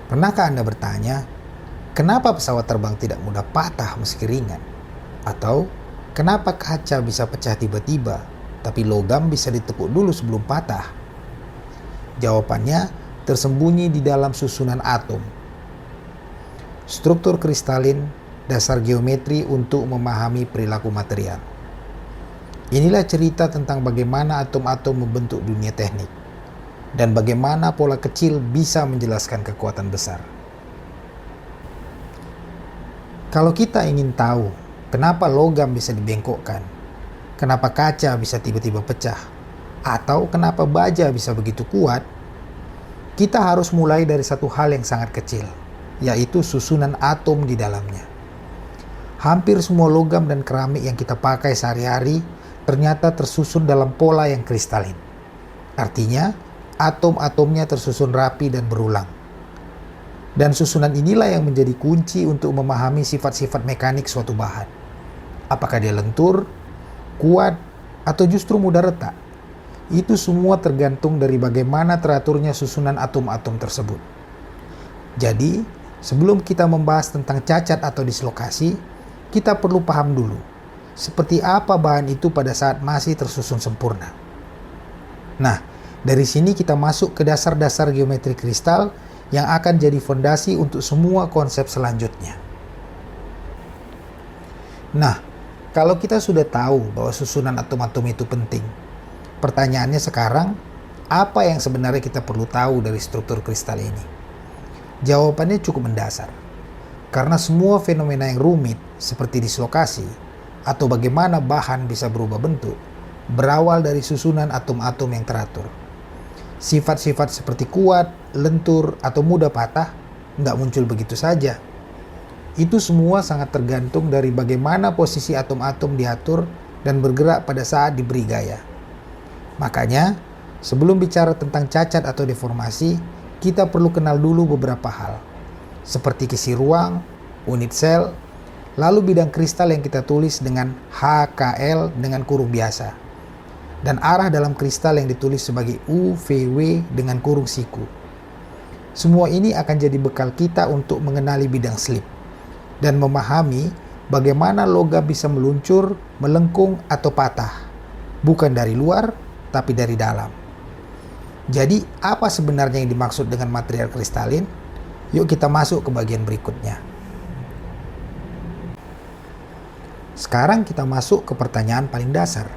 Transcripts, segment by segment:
Pernahkah Anda bertanya, kenapa pesawat terbang tidak mudah patah meski ringan? Atau, kenapa kaca bisa pecah tiba-tiba, tapi logam bisa ditepuk dulu sebelum patah? Jawabannya tersembunyi di dalam susunan atom. Struktur kristalin, dasar geometri untuk memahami perilaku material. Inilah cerita tentang bagaimana atom-atom membentuk dunia teknik, dan bagaimana pola kecil bisa menjelaskan kekuatan besar. Kalau kita ingin tahu kenapa logam bisa dibengkokkan, kenapa kaca bisa tiba-tiba pecah, atau kenapa baja bisa begitu kuat, kita harus mulai dari satu hal yang sangat kecil, yaitu susunan atom di dalamnya. Hampir semua logam dan keramik yang kita pakai sehari-hari ternyata tersusun dalam pola yang kristalin. Artinya, atom-atomnya tersusun rapi dan berulang. Dan susunan inilah yang menjadi kunci untuk memahami sifat-sifat mekanik suatu bahan. Apakah dia lentur, kuat, atau justru mudah retak? Itu semua tergantung dari bagaimana teraturnya susunan atom-atom tersebut. Jadi, sebelum kita membahas tentang cacat atau dislokasi, kita perlu paham dulu seperti apa bahan itu pada saat masih tersusun sempurna. Nah, dari sini kita masuk ke dasar-dasar geometri kristal yang akan jadi fondasi untuk semua konsep selanjutnya. Nah, kalau kita sudah tahu bahwa susunan atom-atom itu penting, pertanyaannya sekarang, apa yang sebenarnya kita perlu tahu dari struktur kristal ini? Jawabannya cukup mendasar. Karena semua fenomena yang rumit, seperti dislokasi, atau bagaimana bahan bisa berubah bentuk, berawal dari susunan atom-atom yang teratur. Sifat-sifat seperti kuat, lentur, atau mudah patah nggak muncul begitu saja. Itu semua sangat tergantung dari bagaimana posisi atom-atom diatur dan bergerak pada saat diberi gaya. Makanya, sebelum bicara tentang cacat atau deformasi, kita perlu kenal dulu beberapa hal, seperti kisi ruang, unit sel, lalu bidang kristal yang kita tulis dengan HKL dengan kurung biasa, dan arah dalam kristal yang ditulis sebagai UVW dengan kurung siku. Semua ini akan jadi bekal kita untuk mengenali bidang slip dan memahami bagaimana logam bisa meluncur, melengkung, atau patah, bukan dari luar, tapi dari dalam. Jadi, apa sebenarnya yang dimaksud dengan material kristalin? Yuk kita masuk ke bagian berikutnya. Sekarang kita masuk ke pertanyaan paling dasar.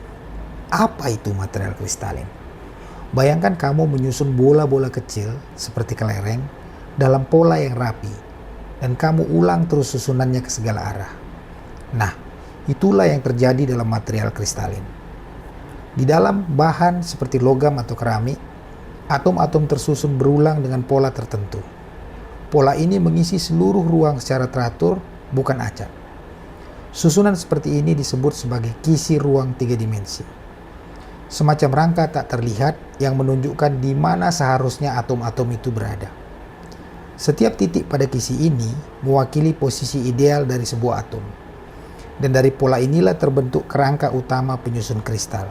Apa itu material kristalin? Bayangkan kamu menyusun bola-bola kecil seperti kelereng dalam pola yang rapi, dan kamu ulang terus susunannya ke segala arah. Nah, itulah yang terjadi dalam material kristalin. Di dalam bahan seperti logam atau keramik, atom-atom tersusun berulang dengan pola tertentu. Pola ini mengisi seluruh ruang secara teratur, bukan acak. Susunan seperti ini disebut sebagai kisi ruang 3 dimensi. Semacam rangka tak terlihat yang menunjukkan di mana seharusnya atom-atom itu berada. Setiap titik pada kisi ini mewakili posisi ideal dari sebuah atom. Dan dari pola inilah terbentuk kerangka utama penyusun kristal.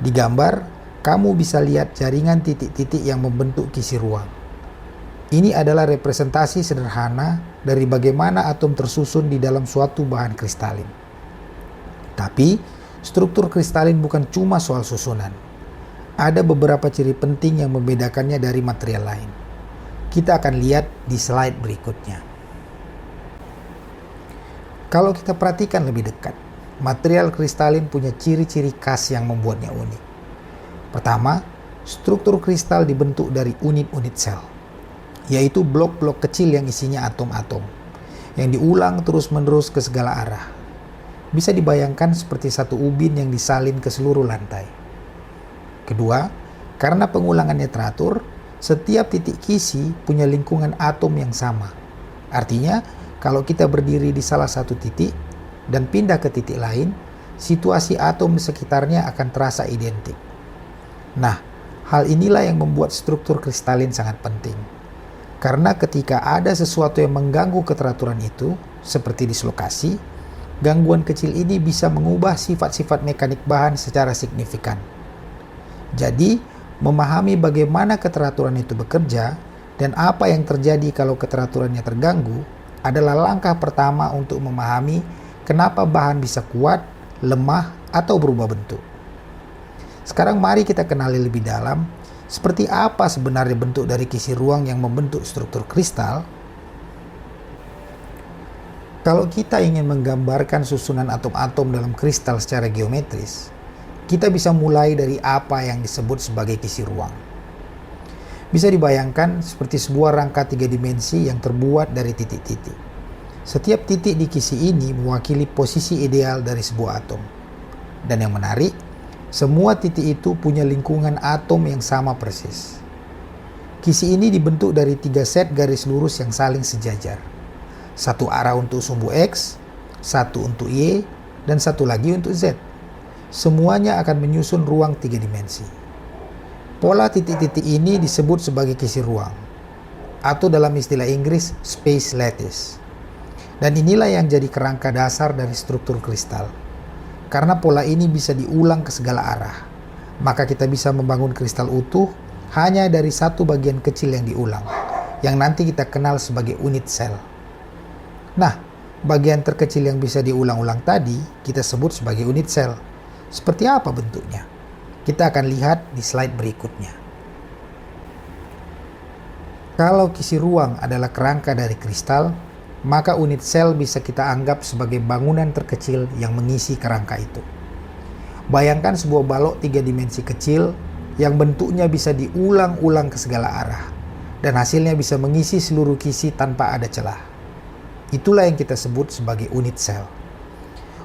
Di gambar, kamu bisa lihat jaringan titik-titik yang membentuk kisi ruang. Ini adalah representasi sederhana dari bagaimana atom tersusun di dalam suatu bahan kristalin. Tapi, struktur kristalin bukan cuma soal susunan. Ada beberapa ciri penting yang membedakannya dari material lain. Kita akan lihat di slide berikutnya. Kalau kita perhatikan lebih dekat, material kristalin punya ciri-ciri khas yang membuatnya unik. Pertama, struktur kristal dibentuk dari unit-unit sel, yaitu blok-blok kecil yang isinya atom-atom, yang diulang terus-menerus ke segala arah. Bisa dibayangkan seperti satu ubin yang disalin ke seluruh lantai. Kedua, karena pengulangannya teratur, setiap titik kisi punya lingkungan atom yang sama. Artinya, kalau kita berdiri di salah satu titik dan pindah ke titik lain, situasi atom di sekitarnya akan terasa identik. Nah, hal inilah yang membuat struktur kristalin sangat penting. Karena ketika ada sesuatu yang mengganggu keteraturan itu, seperti dislokasi, gangguan kecil ini bisa mengubah sifat-sifat mekanik bahan secara signifikan. Jadi, memahami bagaimana keteraturan itu bekerja Dan apa yang terjadi kalau keteraturannya terganggu adalah langkah pertama untuk memahami kenapa bahan bisa kuat, lemah, atau berubah bentuk. Sekarang mari kita kenali lebih dalam seperti apa sebenarnya bentuk dari kisi ruang yang membentuk struktur kristal. Kalau kita ingin menggambarkan susunan atom-atom dalam kristal secara geometris, kita bisa mulai dari apa yang disebut sebagai kisi ruang. Bisa dibayangkan seperti sebuah rangka 3 dimensi yang terbuat dari titik-titik. Setiap titik di kisi ini mewakili posisi ideal dari sebuah atom. Dan yang menarik, semua titik itu punya lingkungan atom yang sama persis. Kisi ini dibentuk dari 3 set garis lurus yang saling sejajar. Satu arah untuk sumbu X, satu untuk Y, dan satu lagi untuk Z. Semuanya akan menyusun ruang 3 dimensi. Pola titik-titik ini disebut sebagai kisi ruang, atau dalam istilah Inggris, space lattice. Dan inilah yang jadi kerangka dasar dari struktur kristal. Karena pola ini bisa diulang ke segala arah, maka kita bisa membangun kristal utuh hanya dari satu bagian kecil yang diulang, yang nanti kita kenal sebagai unit sel. Nah, bagian terkecil yang bisa diulang-ulang tadi kita sebut sebagai unit sel. Seperti apa bentuknya? Kita akan lihat di slide berikutnya. Kalau kisi ruang adalah kerangka dari kristal, maka unit sel bisa kita anggap sebagai bangunan terkecil yang mengisi kerangka itu. Bayangkan sebuah balok 3 dimensi kecil yang bentuknya bisa diulang-ulang ke segala arah, dan hasilnya bisa mengisi seluruh kisi tanpa ada celah. Itulah yang kita sebut sebagai unit sel.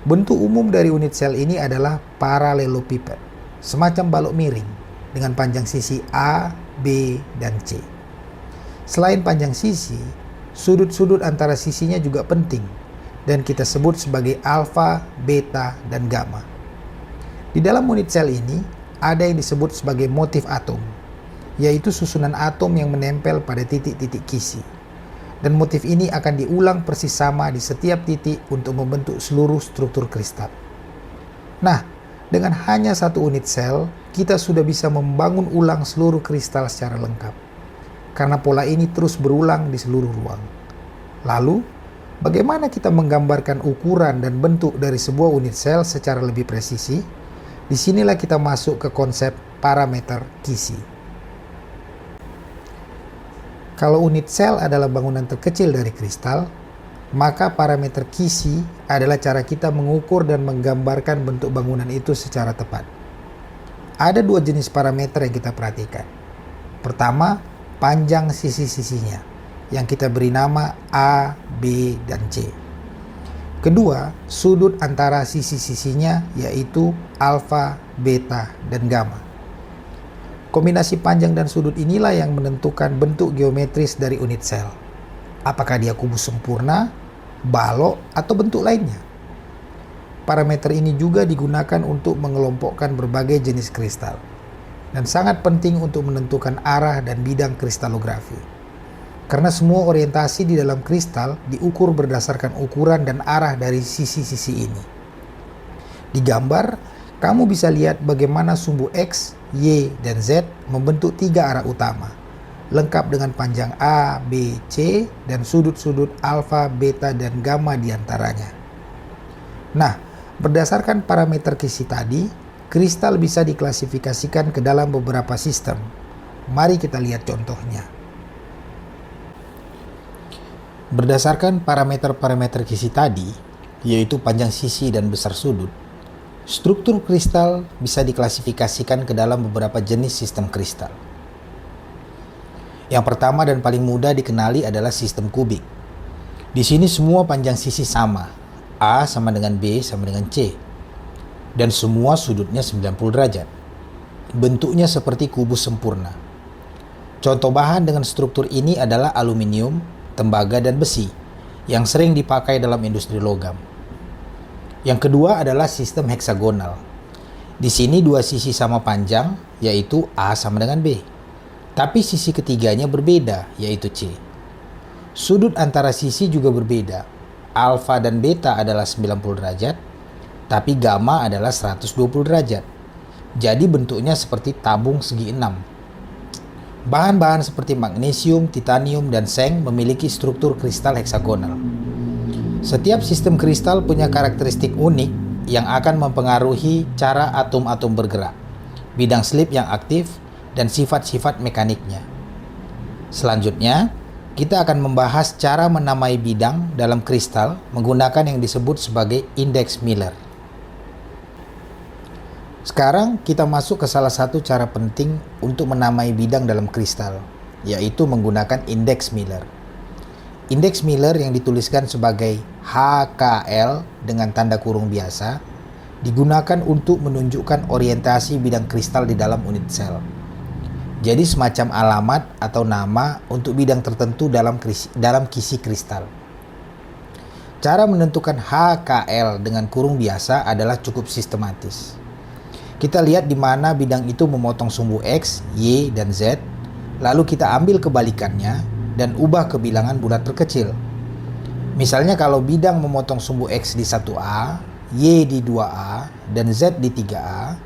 Bentuk umum dari unit sel ini adalah parallelepiped, semacam balok miring dengan panjang sisi A, B, dan C. Selain panjang sisi, sudut-sudut antara sisinya juga penting dan kita sebut sebagai alfa, beta, dan gamma. Di dalam unit sel ini ada yang disebut sebagai motif atom, yaitu susunan atom yang menempel pada titik-titik kisi. Dan motif ini akan diulang persis sama di setiap titik untuk membentuk seluruh struktur kristal. Nah, dengan hanya satu unit sel, kita sudah bisa membangun ulang seluruh kristal secara lengkap. Karena pola ini terus berulang di seluruh ruang. Lalu, bagaimana kita menggambarkan ukuran dan bentuk dari sebuah unit sel secara lebih presisi? Disinilah kita masuk ke konsep parameter kisi. Kalau unit sel adalah bangunan terkecil dari kristal, maka parameter kisi adalah cara kita mengukur dan menggambarkan bentuk bangunan itu secara tepat. Ada 2 jenis parameter yang kita perhatikan. Pertama, panjang sisi-sisinya, yang kita beri nama A, B, dan C. Kedua, sudut antara sisi-sisinya, yaitu alfa, beta, dan gamma. Kombinasi panjang dan sudut inilah yang menentukan bentuk geometris dari unit sel. Apakah dia kubus sempurna, balok, atau bentuk lainnya? Parameter ini juga digunakan untuk mengelompokkan berbagai jenis kristal dan sangat penting untuk menentukan arah dan bidang kristalografi. Karena semua orientasi di dalam kristal diukur berdasarkan ukuran dan arah dari sisi-sisi ini. Di gambar, kamu bisa lihat bagaimana sumbu X, Y, dan Z membentuk 3 arah utama, lengkap dengan panjang A, B, C, dan sudut-sudut alfa, beta, dan gamma di antaranya. Nah, berdasarkan parameter kisi tadi, kristal bisa diklasifikasikan ke dalam beberapa sistem. Mari kita lihat contohnya. Berdasarkan parameter-parameter kisi tadi, yaitu panjang sisi dan besar sudut, struktur kristal bisa diklasifikasikan ke dalam beberapa jenis sistem kristal. Yang pertama dan paling mudah dikenali adalah sistem kubik. Di sini semua panjang sisi sama, A sama dengan B sama dengan C, dan semua sudutnya 90 derajat. Bentuknya seperti kubus sempurna. Contoh bahan dengan struktur ini adalah aluminium, tembaga, dan besi, yang sering dipakai dalam industri logam. Yang kedua adalah sistem heksagonal. Di sini 2 sisi sama panjang, yaitu A sama dengan B. Tapi sisi ketiganya berbeda, yaitu C. Sudut antara sisi juga berbeda. Alfa dan beta adalah 90 derajat, tapi gamma adalah 120 derajat. Jadi bentuknya seperti tabung segi 6. Bahan-bahan seperti magnesium, titanium, dan seng memiliki struktur kristal heksagonal. Setiap sistem kristal punya karakteristik unik yang akan mempengaruhi cara atom-atom bergerak, bidang slip yang aktif, dan sifat-sifat mekaniknya. Selanjutnya, kita akan membahas cara menamai bidang dalam kristal menggunakan yang disebut sebagai indeks Miller. Sekarang kita masuk ke salah satu cara penting untuk menamai bidang dalam kristal, yaitu menggunakan indeks Miller. Indeks Miller yang dituliskan sebagai HKL dengan tanda kurung biasa digunakan untuk menunjukkan orientasi bidang kristal di dalam unit sel. Jadi semacam alamat atau nama untuk bidang tertentu dalam kisi kristal. Cara menentukan HKL dengan kurung biasa adalah cukup sistematis. Kita lihat di mana bidang itu memotong sumbu X, Y, dan Z, lalu kita ambil kebalikannya dan ubah ke bilangan bulat terkecil. Misalnya kalau bidang memotong sumbu X di 1A, Y di 2A, dan Z di 3A,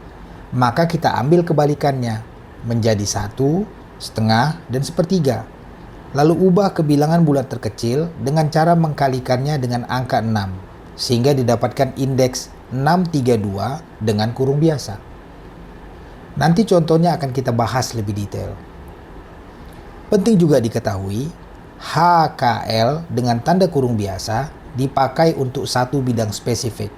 maka kita ambil kebalikannya menjadi 1, setengah, dan sepertiga. Lalu ubah ke bilangan bulat terkecil dengan cara mengkalikannya dengan angka 6, sehingga didapatkan indeks 632 dengan kurung biasa. Nanti contohnya akan kita bahas lebih detail. Penting juga diketahui, HKL dengan tanda kurung biasa dipakai untuk satu bidang spesifik.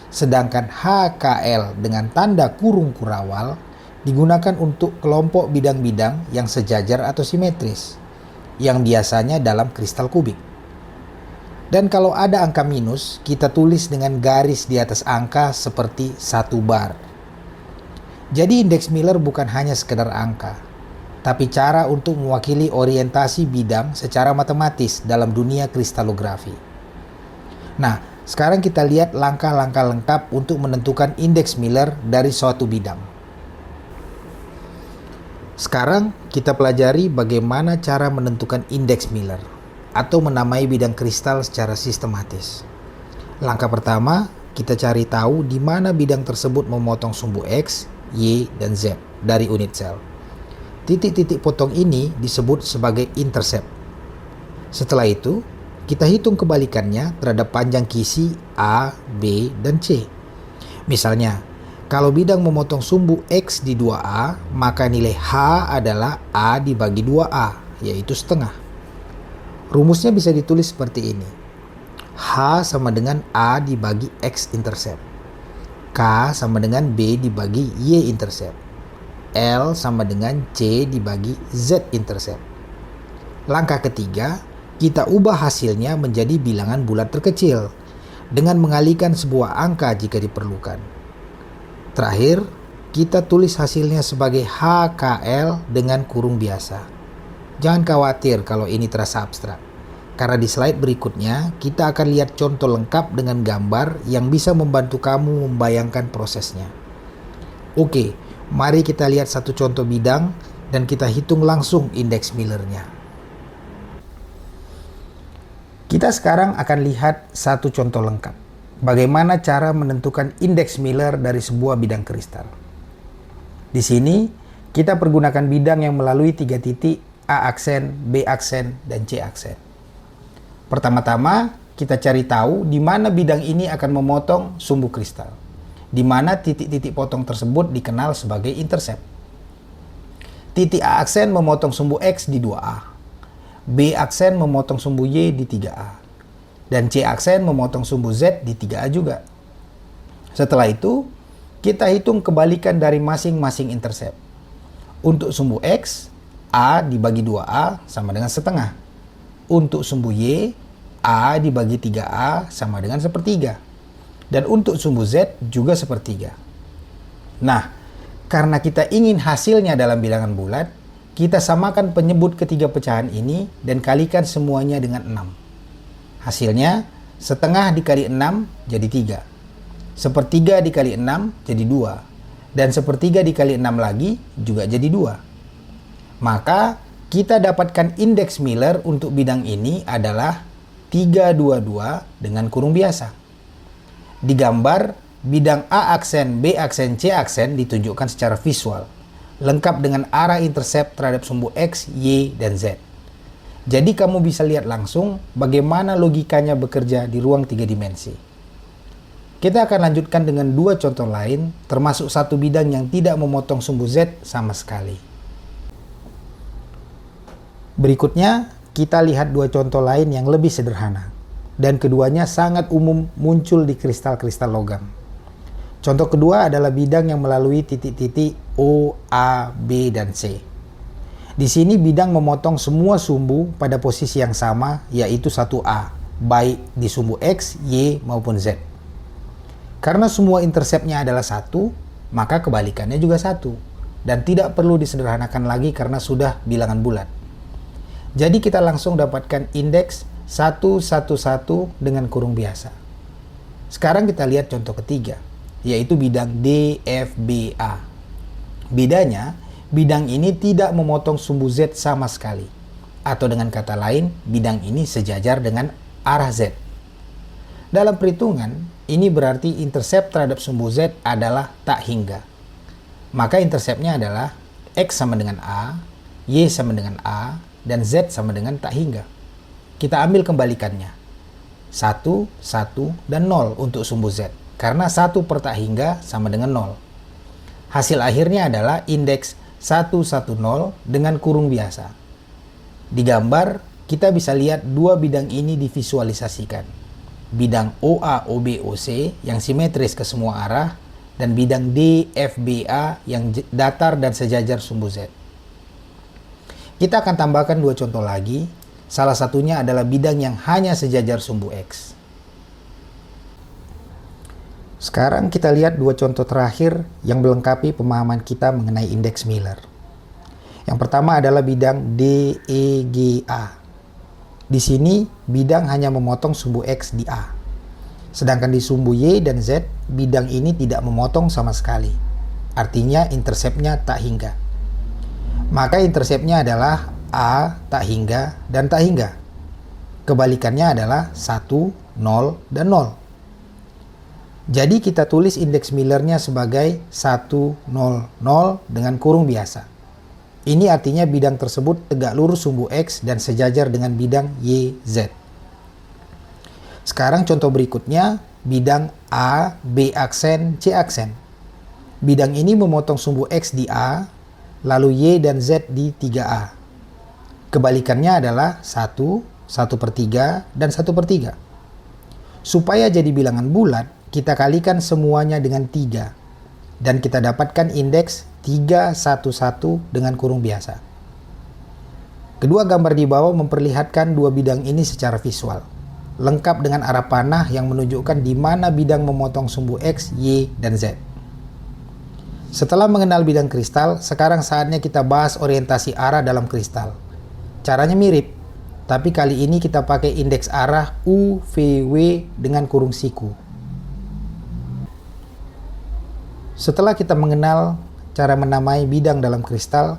Sedangkan HKL dengan tanda kurung kurawal digunakan untuk kelompok bidang-bidang yang sejajar atau simetris, yang biasanya dalam kristal kubik. Dan kalau ada angka minus, kita tulis dengan garis di atas angka seperti 1 bar. Jadi indeks Miller bukan hanya sekedar angka, tapi cara untuk mewakili orientasi bidang secara matematis dalam dunia kristalografi. Nah, sekarang kita lihat langkah-langkah lengkap untuk menentukan indeks Miller dari suatu bidang. Sekarang kita pelajari bagaimana cara menentukan indeks Miller atau menamai bidang kristal secara sistematis. Langkah pertama, kita cari tahu di mana bidang tersebut memotong sumbu X, Y, dan Z dari unit sel. Titik-titik potong ini disebut sebagai intercept. Setelah itu, kita hitung kebalikannya terhadap panjang kisi A, B, dan C. Misalnya, kalau bidang memotong sumbu X di 2A, maka nilai H adalah A dibagi 2A, yaitu setengah. Rumusnya bisa ditulis seperti ini. H sama dengan A dibagi X intercept. K sama dengan B dibagi Y intercept. L sama dengan C dibagi Z intercept. Langkah ketiga, kita ubah hasilnya menjadi bilangan bulat terkecil dengan mengalihkan sebuah angka jika diperlukan. Terakhir, kita tulis hasilnya sebagai HKL dengan kurung biasa. Jangan khawatir kalau ini terasa abstrak, karena di slide berikutnya kita akan lihat contoh lengkap dengan gambar yang bisa membantu kamu membayangkan prosesnya. Oke, mari kita lihat satu contoh bidang dan kita hitung langsung indeks Miller-nya. Kita sekarang akan lihat satu contoh lengkap. Bagaimana cara menentukan indeks Miller dari sebuah bidang kristal. Di sini, kita pergunakan bidang yang melalui 3 titik A aksen, B aksen, dan C aksen. Pertama-tama, kita cari tahu di mana bidang ini akan memotong sumbu kristal, di mana titik-titik potong tersebut dikenal sebagai intercept. Titik A aksen memotong sumbu X di 2A, B aksen memotong sumbu Y di 3A, dan C aksen memotong sumbu Z di 3A juga. Setelah itu, kita hitung kebalikan dari masing-masing intercept. Untuk sumbu X, A dibagi 2A sama dengan setengah. Untuk sumbu Y, A dibagi 3A sama dengan sepertiga. Dan untuk sumbu Z juga sepertiga. Nah, karena kita ingin hasilnya dalam bilangan bulat, kita samakan penyebut ketiga pecahan ini dan kalikan semuanya dengan 6. Hasilnya, setengah dikali 6 jadi 3. Sepertiga dikali 6 jadi 2. Dan sepertiga dikali 6 lagi juga jadi 2. Maka kita dapatkan indeks Miller untuk bidang ini adalah 322 dengan kurung biasa. Di gambar, bidang A aksen, B aksen, C aksen ditunjukkan secara visual. lengkap dengan arah intercept terhadap sumbu X, Y, dan Z. Jadi kamu bisa lihat langsung bagaimana logikanya bekerja di ruang 3 dimensi. Kita akan lanjutkan dengan 2 contoh lain, termasuk satu bidang yang tidak memotong sumbu Z sama sekali. Berikutnya, kita lihat 2 contoh lain yang lebih sederhana, dan keduanya sangat umum muncul di kristal-kristal logam. Contoh kedua adalah bidang yang melalui titik-titik O, A, B, dan C. Di sini bidang memotong semua sumbu pada posisi yang sama, yaitu 1A, baik di sumbu X, Y, maupun Z. Karena semua interceptnya adalah 1, maka kebalikannya juga 1, dan tidak perlu disederhanakan lagi karena sudah bilangan bulat. Jadi kita langsung dapatkan indeks 111 dengan kurung biasa. Sekarang kita lihat contoh ketiga, yaitu bidang DFBA. Bedanya, bidang ini tidak memotong sumbu Z sama sekali. Atau dengan kata lain, bidang ini sejajar dengan arah Z. Dalam perhitungan, ini berarti intercept terhadap sumbu Z adalah tak hingga. Maka interceptnya adalah X sama dengan A, Y sama dengan A, dan Z sama dengan tak hingga. Kita ambil kembalikannya. 1, 1, dan 0 untuk sumbu Z. Karena 1 per tak hingga sama dengan 0. Hasil akhirnya adalah indeks 110 dengan kurung biasa. Di gambar, kita bisa lihat 2 bidang ini divisualisasikan. Bidang OA, OB, OC yang simetris ke semua arah, dan bidang DFBA yang datar dan sejajar sumbu Z. Kita akan tambahkan 2 contoh lagi. Salah satunya adalah bidang yang hanya sejajar sumbu X. Sekarang kita lihat 2 contoh terakhir yang melengkapi pemahaman kita mengenai indeks Miller. Yang pertama adalah bidang DEGA. Di sini, bidang hanya memotong sumbu X di A. Sedangkan di sumbu Y dan Z, bidang ini tidak memotong sama sekali. Artinya interceptnya tak hingga. Maka interceptnya adalah A, tak hingga, dan tak hingga. Kebalikannya adalah 1, 0, dan 0. Jadi kita tulis indeks Millernya sebagai 100 dengan kurung biasa. Ini artinya bidang tersebut tegak lurus sumbu X dan sejajar dengan bidang YZ. Sekarang contoh berikutnya, bidang A, B aksen, C aksen. Bidang ini memotong sumbu X di A, lalu Y dan Z di 3A. Kebalikannya adalah 1, 1 per 3, dan 1 per 3. Supaya jadi bilangan bulat, kita kalikan semuanya dengan 3. Dan kita dapatkan indeks 311 dengan kurung biasa. Kedua gambar di bawah memperlihatkan 2 bidang ini secara visual. Lengkap dengan arah panah yang menunjukkan di mana bidang memotong sumbu X, Y, dan Z. Setelah mengenal bidang kristal, sekarang saatnya kita bahas orientasi arah dalam kristal. Caranya mirip, tapi kali ini kita pakai indeks arah UVW dengan kurung siku. Setelah kita mengenal cara menamai bidang dalam kristal,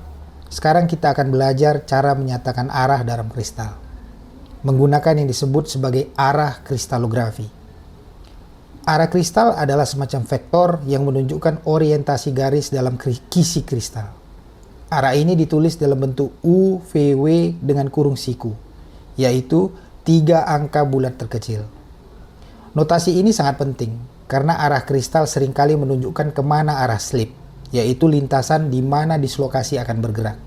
sekarang kita akan belajar cara menyatakan arah dalam kristal, menggunakan yang disebut sebagai arah kristalografi. Arah kristal adalah semacam vektor yang menunjukkan orientasi garis dalam kisi kristal. Arah ini ditulis dalam bentuk UVW dengan kurung siku, yaitu 3 angka bulat terkecil. Notasi ini sangat penting, karena arah kristal seringkali menunjukkan kemana arah slip, yaitu lintasan di mana dislokasi akan bergerak.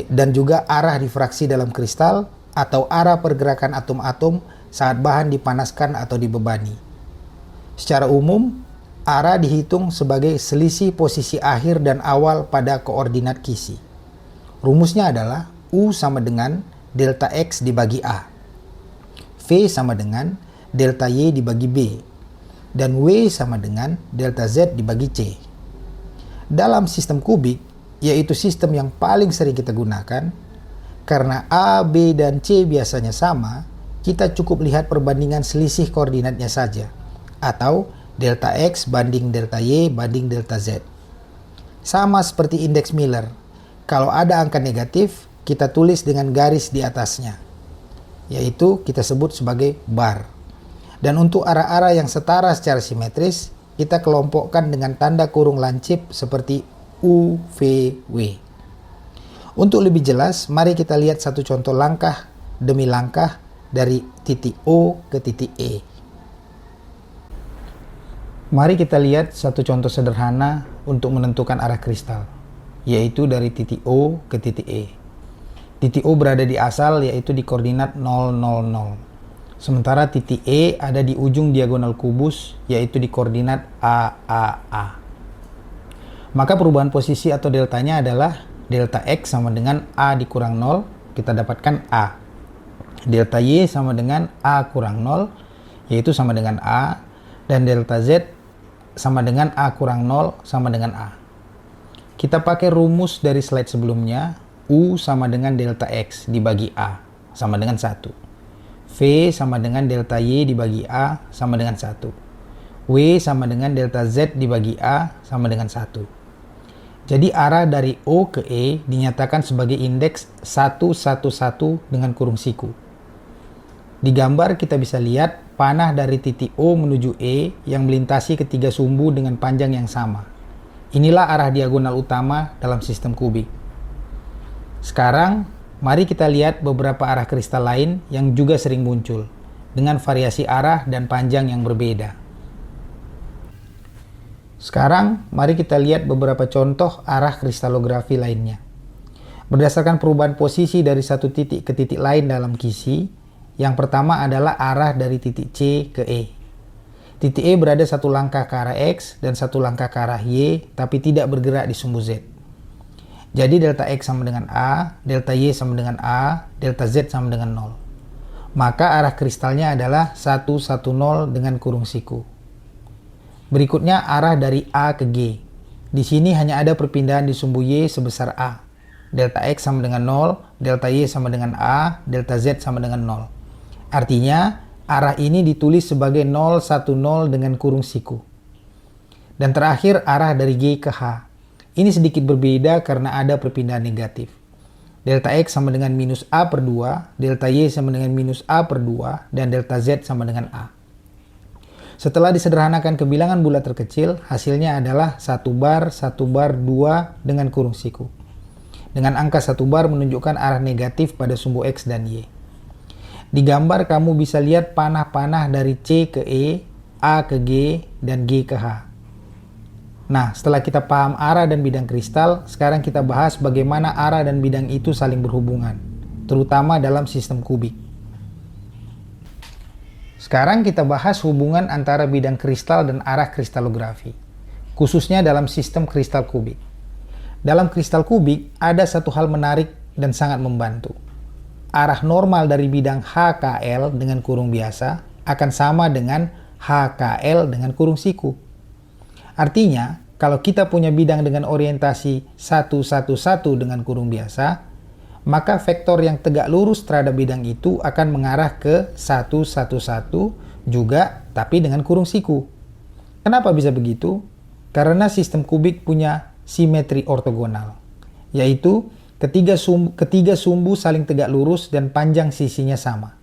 Dan juga arah difraksi dalam kristal atau arah pergerakan atom-atom saat bahan dipanaskan atau dibebani. Secara umum, arah dihitung sebagai selisih posisi akhir dan awal pada koordinat kisi. Rumusnya adalah U sama dengan delta X dibagi A, V sama dengan delta Y dibagi B, dan W sama dengan delta Z dibagi C. Dalam sistem kubik, yaitu sistem yang paling sering kita gunakan, karena A, B, dan C biasanya sama, kita cukup lihat perbandingan selisih koordinatnya saja, atau delta X banding delta Y banding delta Z. Sama seperti indeks Miller, kalau ada angka negatif, kita tulis dengan garis di atasnya, yaitu kita sebut sebagai bar. Dan untuk arah-arah yang setara secara simetris, kita kelompokkan dengan tanda kurung lancip seperti U, V, W. Untuk lebih jelas, mari kita lihat satu contoh langkah demi langkah dari titik O ke titik E. Mari kita lihat satu contoh sederhana untuk menentukan arah kristal, yaitu dari titik O ke titik E. Titik O berada di asal, yaitu di koordinat 0, 0, 0. Sementara titik E ada di ujung diagonal kubus, yaitu di koordinat A, A, A. Maka perubahan posisi atau deltanya adalah delta X sama dengan A dikurang 0, kita dapatkan A. Delta Y sama dengan A kurang 0, yaitu sama dengan A. Dan delta Z sama dengan A kurang 0, sama dengan A. Kita pakai rumus dari slide sebelumnya, U sama dengan delta X dibagi A, sama dengan 1. V sama dengan delta Y dibagi A, sama dengan 1. W sama dengan delta Z dibagi A, sama dengan 1. Jadi arah dari O ke E dinyatakan sebagai indeks 111 dengan kurung siku. Di gambar kita bisa lihat panah dari titik O menuju E yang melintasi ketiga sumbu dengan panjang yang sama. Inilah arah diagonal utama dalam sistem kubik. Sekarang, mari kita lihat beberapa arah kristal lain yang juga sering muncul, dengan variasi arah dan panjang yang berbeda. Sekarang, mari kita lihat beberapa contoh arah kristalografi lainnya. Berdasarkan perubahan posisi dari satu titik ke titik lain dalam kisi, yang pertama adalah arah dari titik C ke E. Titik E berada satu langkah ke arah X dan satu langkah ke arah Y, tapi tidak bergerak di sumbu Z. Jadi delta X sama dengan A, delta Y sama dengan A, delta Z sama dengan 0. Maka arah kristalnya adalah 110 dengan kurung siku. Berikutnya arah dari A ke G. Di sini hanya ada perpindahan di sumbu Y sebesar A. Delta X sama dengan 0, delta Y sama dengan A, delta Z sama dengan 0. Artinya, arah ini ditulis sebagai 010 dengan kurung siku. Dan terakhir arah dari G ke H. Ini sedikit berbeda karena ada perpindahan negatif. Delta X sama dengan minus A per 2, delta Y sama dengan minus A per 2, dan delta Z sama dengan A. Setelah disederhanakan ke bilangan bulat terkecil, hasilnya adalah 1 bar 2 dengan kurung siku. Dengan angka 1 bar menunjukkan arah negatif pada sumbu X dan Y. Di gambar kamu bisa lihat panah-panah dari C ke E, A ke G, dan G ke H. Nah, setelah kita paham arah dan bidang kristal, sekarang kita bahas bagaimana arah dan bidang itu saling berhubungan, terutama dalam sistem kubik. Sekarang kita bahas hubungan antara bidang kristal dan arah kristalografi, khususnya dalam sistem kristal kubik. Dalam kristal kubik, ada satu hal menarik dan sangat membantu. Arah normal dari bidang HKL dengan kurung biasa akan sama dengan HKL dengan kurung siku. Artinya, kalau kita punya bidang dengan orientasi 111 dengan kurung biasa, maka vektor yang tegak lurus terhadap bidang itu akan mengarah ke 111 juga, tapi dengan kurung siku. Kenapa bisa begitu? Karena sistem kubik punya simetri ortogonal, yaitu ketiga sumbu saling tegak lurus dan panjang sisinya sama.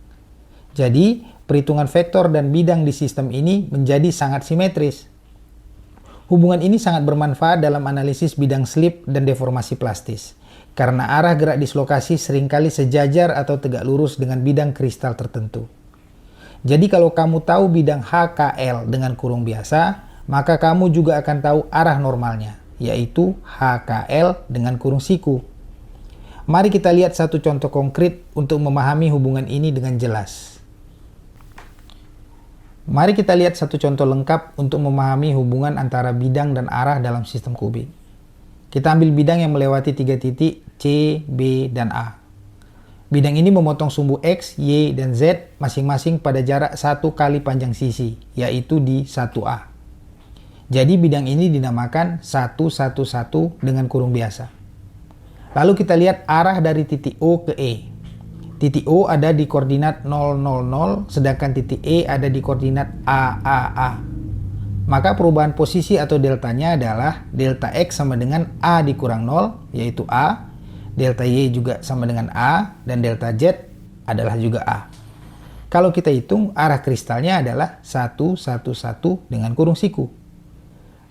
Jadi, perhitungan vektor dan bidang di sistem ini menjadi sangat simetris. Hubungan ini sangat bermanfaat dalam analisis bidang slip dan deformasi plastis, karena arah gerak dislokasi seringkali sejajar atau tegak lurus dengan bidang kristal tertentu. Jadi kalau kamu tahu bidang HKL dengan kurung biasa, maka kamu juga akan tahu arah normalnya, yaitu HKL dengan kurung siku. Mari kita lihat satu contoh konkret untuk memahami hubungan ini dengan jelas. Mari kita lihat satu contoh lengkap untuk memahami hubungan antara bidang dan arah dalam sistem kubik. Kita ambil bidang yang melewati 3 titik C, B, dan A. Bidang ini memotong sumbu X, Y, dan Z masing-masing pada jarak 1 kali panjang sisi, yaitu di 1A. Jadi bidang ini dinamakan 111 dengan kurung biasa. Lalu kita lihat arah dari titik O ke E. Titik O ada di koordinat 000, sedangkan titik E ada di koordinat AAA. Maka perubahan posisi atau deltanya adalah delta X sama dengan A dikurang 0, yaitu A. Delta Y juga sama dengan A, dan delta Z adalah juga A. Kalau kita hitung, arah kristalnya adalah 111 dengan kurung siku.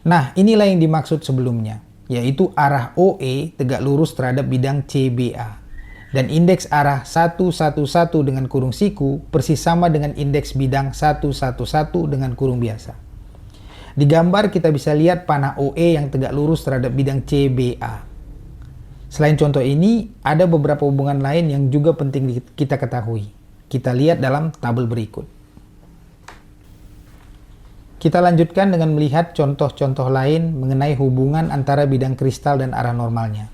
Nah, inilah yang dimaksud sebelumnya, yaitu arah OE tegak lurus terhadap bidang CBA. Dan indeks arah 111 dengan kurung siku persis sama dengan indeks bidang 111 dengan kurung biasa. Di gambar kita bisa lihat panah OE yang tegak lurus terhadap bidang CBA. Selain contoh ini, ada beberapa hubungan lain yang juga penting kita ketahui. Kita lihat dalam tabel berikut. Kita lanjutkan dengan melihat contoh-contoh lain mengenai hubungan antara bidang kristal dan arah normalnya.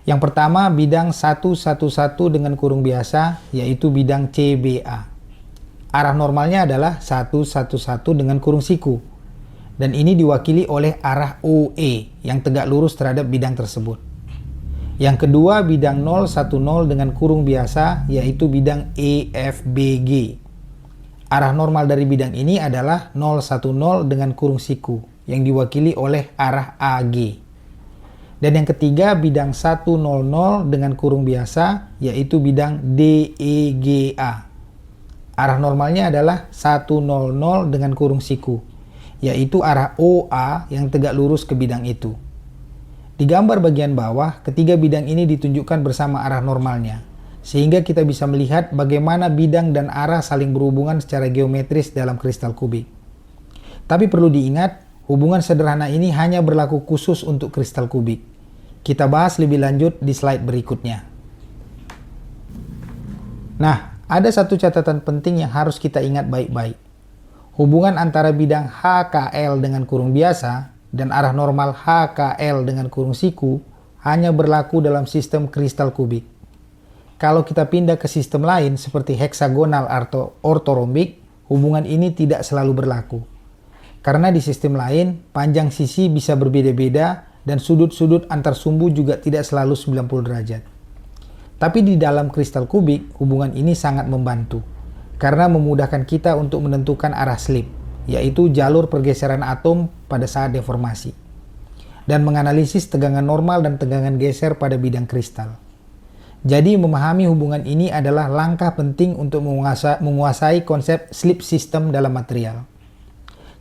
Yang pertama, bidang 111 dengan kurung biasa, yaitu bidang CBA. Arah normalnya adalah 111 dengan kurung siku. Dan ini diwakili oleh arah OE yang tegak lurus terhadap bidang tersebut. Yang kedua, bidang 010 dengan kurung biasa, yaitu bidang EFBG. Arah normal dari bidang ini adalah 010 dengan kurung siku, yang diwakili oleh arah AG. Dan yang ketiga, bidang 100 dengan kurung biasa, yaitu bidang DEGA. Arah normalnya adalah 100 dengan kurung siku, yaitu arah OA yang tegak lurus ke bidang itu. Di gambar bagian bawah, ketiga bidang ini ditunjukkan bersama arah normalnya, sehingga kita bisa melihat bagaimana bidang dan arah saling berhubungan secara geometris dalam kristal kubik. Tapi perlu diingat, hubungan sederhana ini hanya berlaku khusus untuk kristal kubik. Kita bahas lebih lanjut di slide berikutnya. Nah, ada satu catatan penting yang harus kita ingat baik-baik. Hubungan antara bidang HKL dengan kurung biasa dan arah normal HKL dengan kurung siku hanya berlaku dalam sistem kristal kubik. Kalau kita pindah ke sistem lain seperti heksagonal atau ortorombik, hubungan ini tidak selalu berlaku. Karena di sistem lain, panjang sisi bisa berbeda-beda dan sudut-sudut antar sumbu juga tidak selalu 90 derajat. Tapi di dalam kristal kubik, hubungan ini sangat membantu karena memudahkan kita untuk menentukan arah slip, yaitu jalur pergeseran atom pada saat deformasi, dan menganalisis tegangan normal dan tegangan geser pada bidang kristal. Jadi memahami hubungan ini adalah langkah penting untuk menguasai konsep slip system dalam material.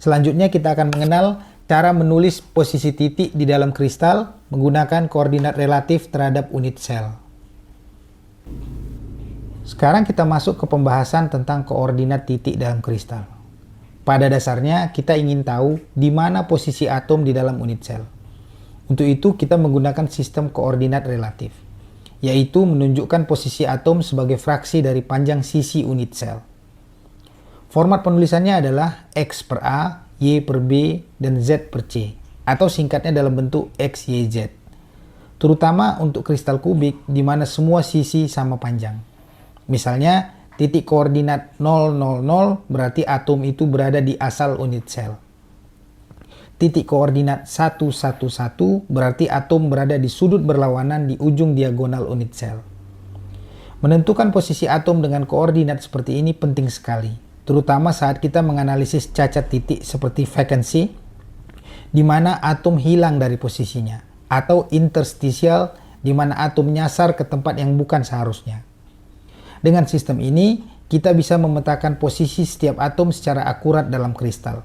Selanjutnya kita akan mengenal cara menulis posisi titik di dalam kristal menggunakan koordinat relatif terhadap unit sel. Sekarang kita masuk ke pembahasan tentang koordinat titik dalam kristal. Pada dasarnya kita ingin tahu di mana posisi atom di dalam unit sel. Untuk itu kita menggunakan sistem koordinat relatif, yaitu menunjukkan posisi atom sebagai fraksi dari panjang sisi unit sel. Format penulisannya adalah X per A, Y per B, dan Z per C, atau singkatnya dalam bentuk XYZ. Terutama untuk kristal kubik di mana semua sisi sama panjang. Misalnya, titik koordinat 000 berarti atom itu berada di asal unit sel. Titik koordinat 111 berarti atom berada di sudut berlawanan di ujung diagonal unit sel. Menentukan posisi atom dengan koordinat seperti ini penting sekali, terutama saat kita menganalisis cacat titik seperti vacancy, di mana atom hilang dari posisinya, atau interstitial, di mana atom nyasar ke tempat yang bukan seharusnya. Dengan sistem ini, kita bisa memetakan posisi setiap atom secara akurat dalam kristal.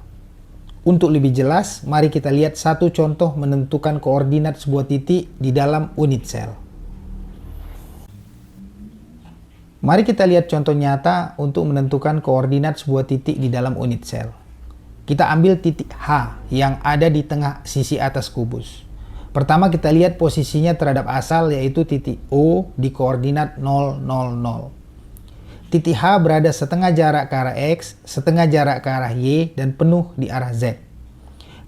Untuk lebih jelas, mari kita lihat satu contoh menentukan koordinat sebuah titik di dalam unit sel. Mari kita lihat contoh nyata untuk menentukan koordinat sebuah titik di dalam unit sel. Kita ambil titik H yang ada di tengah sisi atas kubus. Pertama kita lihat posisinya terhadap asal, yaitu titik O di koordinat 000. Titik H berada setengah jarak ke arah X, setengah jarak ke arah Y, dan penuh di arah Z.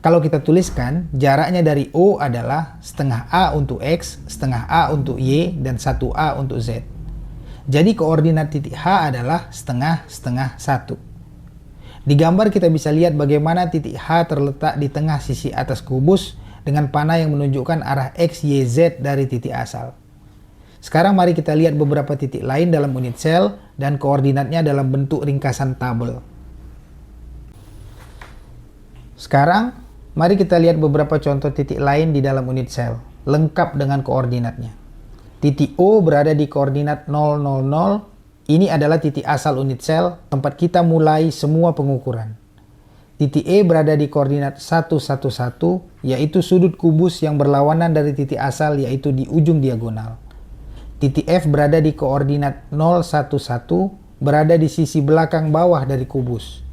Kalau kita tuliskan, jaraknya dari O adalah setengah A untuk X, setengah A untuk Y, dan 1A untuk Z. Jadi koordinat titik H adalah setengah-setengah 1. Di gambar kita bisa lihat bagaimana titik H terletak di tengah sisi atas kubus dengan panah yang menunjukkan arah X, Y, Z dari titik asal. Sekarang mari kita lihat beberapa titik lain dalam unit sel dan koordinatnya dalam bentuk ringkasan tabel. Sekarang, mari kita lihat beberapa contoh titik lain di dalam unit sel, lengkap dengan koordinatnya. Titik O berada di koordinat 000, ini adalah titik asal unit sel, tempat kita mulai semua pengukuran. Titik E berada di koordinat 111, yaitu sudut kubus yang berlawanan dari titik asal, yaitu di ujung diagonal. Titik F berada di koordinat 011, berada di sisi belakang bawah dari kubus.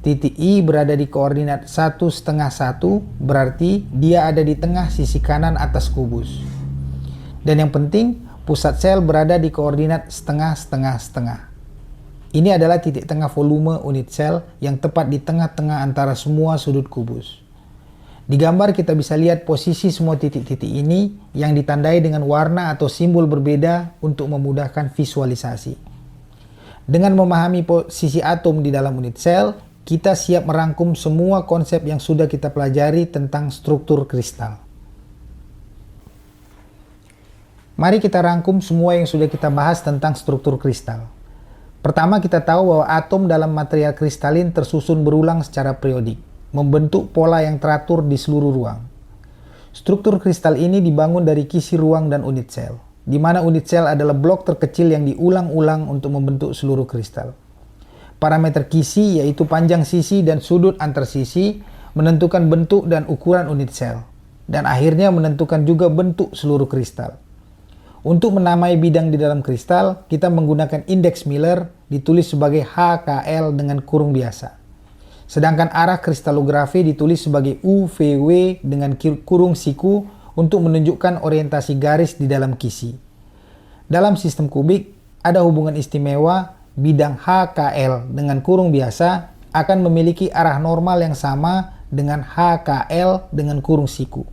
Titik I berada di koordinat 1,5, berarti dia ada di tengah sisi kanan atas kubus. Dan yang penting, pusat sel berada di koordinat setengah. Ini adalah titik tengah volume unit sel yang tepat di tengah-tengah antara semua sudut kubus. Di gambar kita bisa lihat posisi semua titik-titik ini yang ditandai dengan warna atau simbol berbeda untuk memudahkan visualisasi. Dengan memahami posisi atom di dalam unit sel, kita siap merangkum semua konsep yang sudah kita pelajari tentang struktur kristal. Mari kita rangkum semua yang sudah kita bahas tentang struktur kristal. Pertama, kita tahu bahwa atom dalam material kristalin tersusun berulang secara periodik, membentuk pola yang teratur di seluruh ruang. Struktur kristal ini dibangun dari kisi ruang dan unit sel, di mana unit sel adalah blok terkecil yang diulang-ulang untuk membentuk seluruh kristal. Parameter kisi, yaitu panjang sisi dan sudut antar sisi, menentukan bentuk dan ukuran unit sel, dan akhirnya menentukan juga bentuk seluruh kristal. Untuk menamai bidang di dalam kristal, kita menggunakan indeks Miller, ditulis sebagai HKL dengan kurung biasa. Sedangkan arah kristalografi ditulis sebagai UVW dengan kurung siku untuk menunjukkan orientasi garis di dalam kisi. Dalam sistem kubik, ada hubungan istimewa bidang HKL dengan kurung biasa akan memiliki arah normal yang sama dengan HKL dengan kurung siku.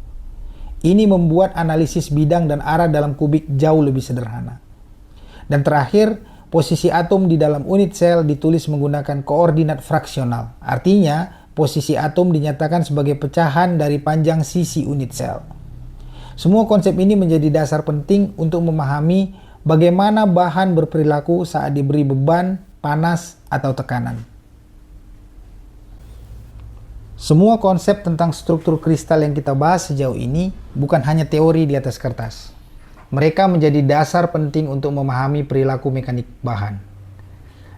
Ini membuat analisis bidang dan arah dalam kubik jauh lebih sederhana. Dan terakhir, posisi atom di dalam unit sel ditulis menggunakan koordinat fraksional. Artinya, posisi atom dinyatakan sebagai pecahan dari panjang sisi unit sel. Semua konsep ini menjadi dasar penting untuk memahami bagaimana bahan berperilaku saat diberi beban, panas, atau tekanan. Semua konsep tentang struktur kristal yang kita bahas sejauh ini bukan hanya teori di atas kertas. Mereka menjadi dasar penting untuk memahami perilaku mekanik bahan.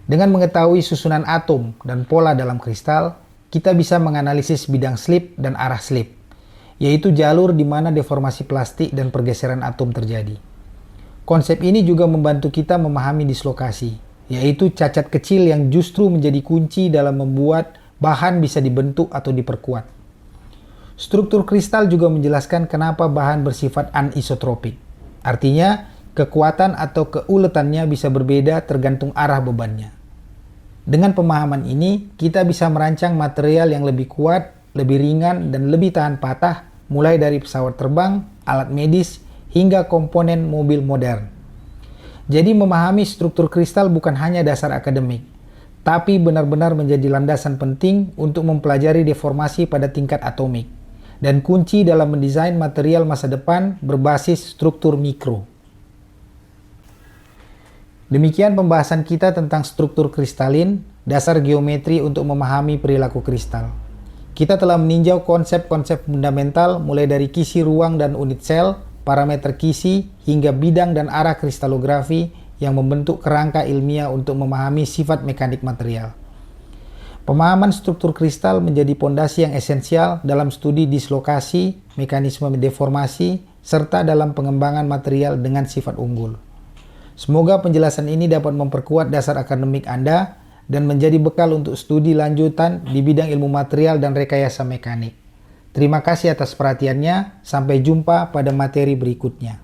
Dengan mengetahui susunan atom dan pola dalam kristal, kita bisa menganalisis bidang slip dan arah slip, yaitu jalur di mana deformasi plastik dan pergeseran atom terjadi. Konsep ini juga membantu kita memahami dislokasi, yaitu cacat kecil yang justru menjadi kunci dalam membuat bahan bisa dibentuk atau diperkuat. Struktur kristal juga menjelaskan kenapa bahan bersifat anisotropik. Artinya, kekuatan atau keuletannya bisa berbeda tergantung arah bebannya. Dengan pemahaman ini, kita bisa merancang material yang lebih kuat, lebih ringan, dan lebih tahan patah, mulai dari pesawat terbang, alat medis, hingga komponen mobil modern. Jadi memahami struktur kristal bukan hanya dasar akademik, tapi benar-benar menjadi landasan penting untuk mempelajari deformasi pada tingkat atomik, dan kunci dalam mendesain material masa depan berbasis struktur mikro. Demikian pembahasan kita tentang struktur kristalin, dasar geometri untuk memahami perilaku kristal. Kita telah meninjau konsep-konsep fundamental mulai dari kisi ruang dan unit sel, parameter kisi, hingga bidang dan arah kristalografi yang membentuk kerangka ilmiah untuk memahami sifat mekanik material. Pemahaman struktur kristal menjadi pondasi yang esensial dalam studi dislokasi, mekanisme deformasi, serta dalam pengembangan material dengan sifat unggul. Semoga penjelasan ini dapat memperkuat dasar akademik Anda dan menjadi bekal untuk studi lanjutan di bidang ilmu material dan rekayasa mekanik. Terima kasih atas perhatiannya. Sampai jumpa pada materi berikutnya.